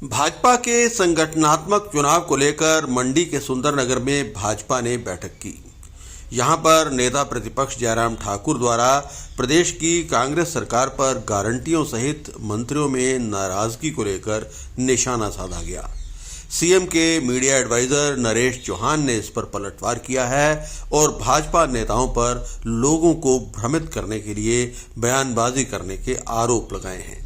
भाजपा के संगठनात्मक चुनाव को लेकर मंडी के सुंदरनगर में भाजपा ने बैठक की। यहां पर नेता प्रतिपक्ष जयराम ठाकुर द्वारा प्रदेश की कांग्रेस सरकार पर गारंटियों सहित मंत्रियों में नाराजगी को लेकर निशाना साधा गया। सीएम के मीडिया एडवाइजर नरेश चौहान ने इस पर पलटवार किया है और भाजपा नेताओं पर लोगों को भ्रमित करने के लिए बयानबाजी करने के आरोप लगाए हैं।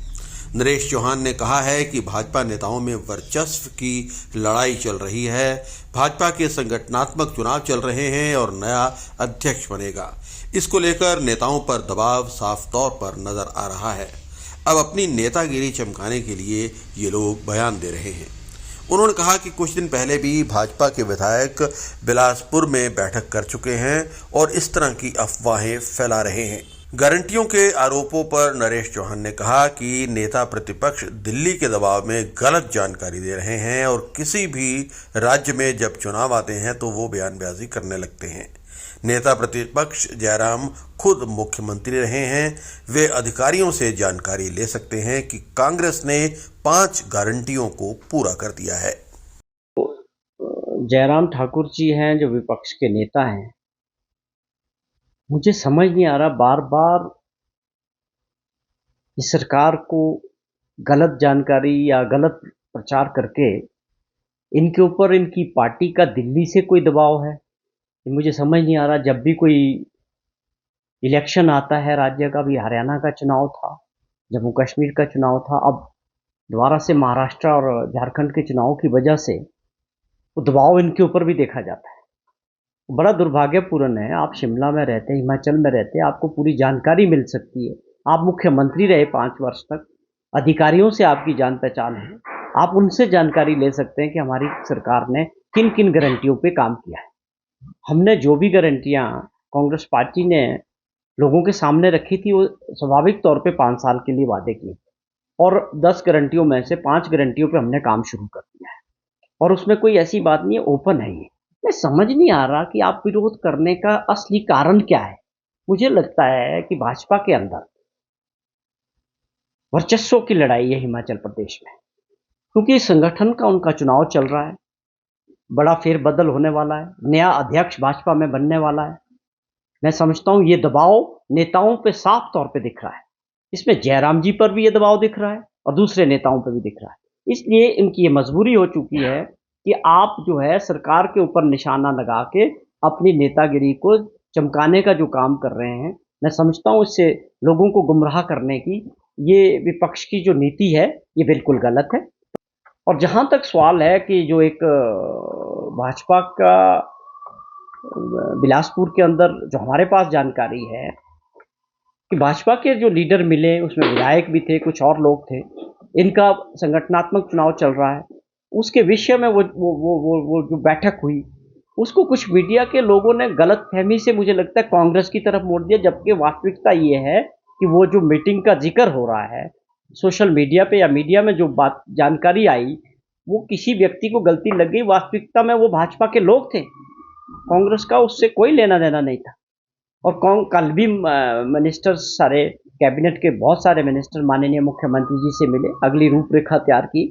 नरेश चौहान ने कहा है कि भाजपा नेताओं में वर्चस्व की लड़ाई चल रही है। भाजपा के संगठनात्मक चुनाव चल रहे हैं और नया अध्यक्ष बनेगा। इसको लेकर नेताओं पर दबाव साफ तौर पर नजर आ रहा है। अब अपनी नेतागिरी चमकाने के लिए ये लोग बयान दे रहे हैं। उन्होंने कहा कि कुछ दिन पहले भी भाजपा के विधायक बिलासपुर में बैठक कर चुके हैं और इस तरह की अफवाहें फैला रहे हैं। गारंटियों के आरोपों पर नरेश चौहान ने कहा कि नेता प्रतिपक्ष दिल्ली के दबाव में गलत जानकारी दे रहे हैं और किसी भी राज्य में जब चुनाव आते हैं तो वो बयानबाजी करने लगते हैं। नेता प्रतिपक्ष जयराम खुद मुख्यमंत्री रहे हैं। वे अधिकारियों से जानकारी ले सकते हैं कि कांग्रेस ने 5 गारंटियों को पूरा कर दिया है। जयराम ठाकुर जी हैं जो विपक्ष के नेता हैं। मुझे समझ नहीं आ रहा, बार बार इस सरकार को गलत जानकारी या गलत प्रचार करके इनके ऊपर इनकी पार्टी का दिल्ली से कोई दबाव है। मुझे समझ नहीं आ रहा। जब भी कोई इलेक्शन आता है राज्य का, भी हरियाणा का चुनाव था, जम्मू कश्मीर का चुनाव था, अब दोबारा से महाराष्ट्र और झारखंड के चुनाव की वजह से वो दबाव इनके ऊपर भी देखा जाता है। बड़ा दुर्भाग्यपूर्ण है। आप शिमला में रहते, हिमाचल में रहते, आपको पूरी जानकारी मिल सकती है। आप मुख्यमंत्री रहे 5 वर्ष तक, अधिकारियों से आपकी जान पहचान है, आप उनसे जानकारी ले सकते हैं कि हमारी सरकार ने किन किन गारंटियों पे काम किया है। हमने जो भी गारंटियां कांग्रेस पार्टी ने लोगों के सामने रखी थी, वो स्वाभाविक तौर पे 5 साल के लिए वादे किए और 10 गारंटियों में से 5 गारंटियों पे हमने काम शुरू कर दिया है और उसमें कोई ऐसी बात नहीं है, ओपन है ये। मैं समझ नहीं आ रहा कि आप विरोध करने का असली कारण क्या है। मुझे लगता है कि भाजपा के अंदर वर्चस्व की लड़ाई है हिमाचल प्रदेश में, क्योंकि संगठन का उनका चुनाव चल रहा है, बड़ा फेरबदल होने वाला है, नया अध्यक्ष भाजपा में बनने वाला है। मैं समझता हूं ये दबाव नेताओं पे साफ तौर पे दिख रहा है। इसमें जयराम जी पर भी ये दबाव दिख रहा है और दूसरे नेताओं पर भी दिख रहा है। इसलिए इनकी ये मजबूरी हो चुकी है कि आप जो है सरकार के ऊपर निशाना लगा के अपनी नेतागिरी को चमकाने का जो काम कर रहे हैं, मैं समझता हूं इससे लोगों को गुमराह करने की ये विपक्ष की जो नीति है ये बिल्कुल गलत है। और जहां तक सवाल है कि जो एक भाजपा का बिलासपुर के अंदर जो हमारे पास जानकारी है कि भाजपा के जो लीडर मिले, उसमें विधायक भी थे, कुछ और लोग थे, इनका संगठनात्मक चुनाव चल रहा है, उसके विषय में वो जो बैठक हुई, उसको कुछ मीडिया के लोगों ने गलतफहमी से मुझे लगता है कांग्रेस की तरफ मोड़ दिया। जबकि वास्तविकता ये है कि वो जो मीटिंग का जिक्र हो रहा है सोशल मीडिया पे या मीडिया में, जो बात जानकारी आई, वो किसी व्यक्ति को गलती लग गई। वास्तविकता में वो भाजपा के लोग थे, कांग्रेस का उससे कोई लेना देना नहीं था। और कल भी मिनिस्टर, सारे कैबिनेट के बहुत सारे मिनिस्टर माननीय मुख्यमंत्री जी से मिले, अगली रूपरेखा तैयार की।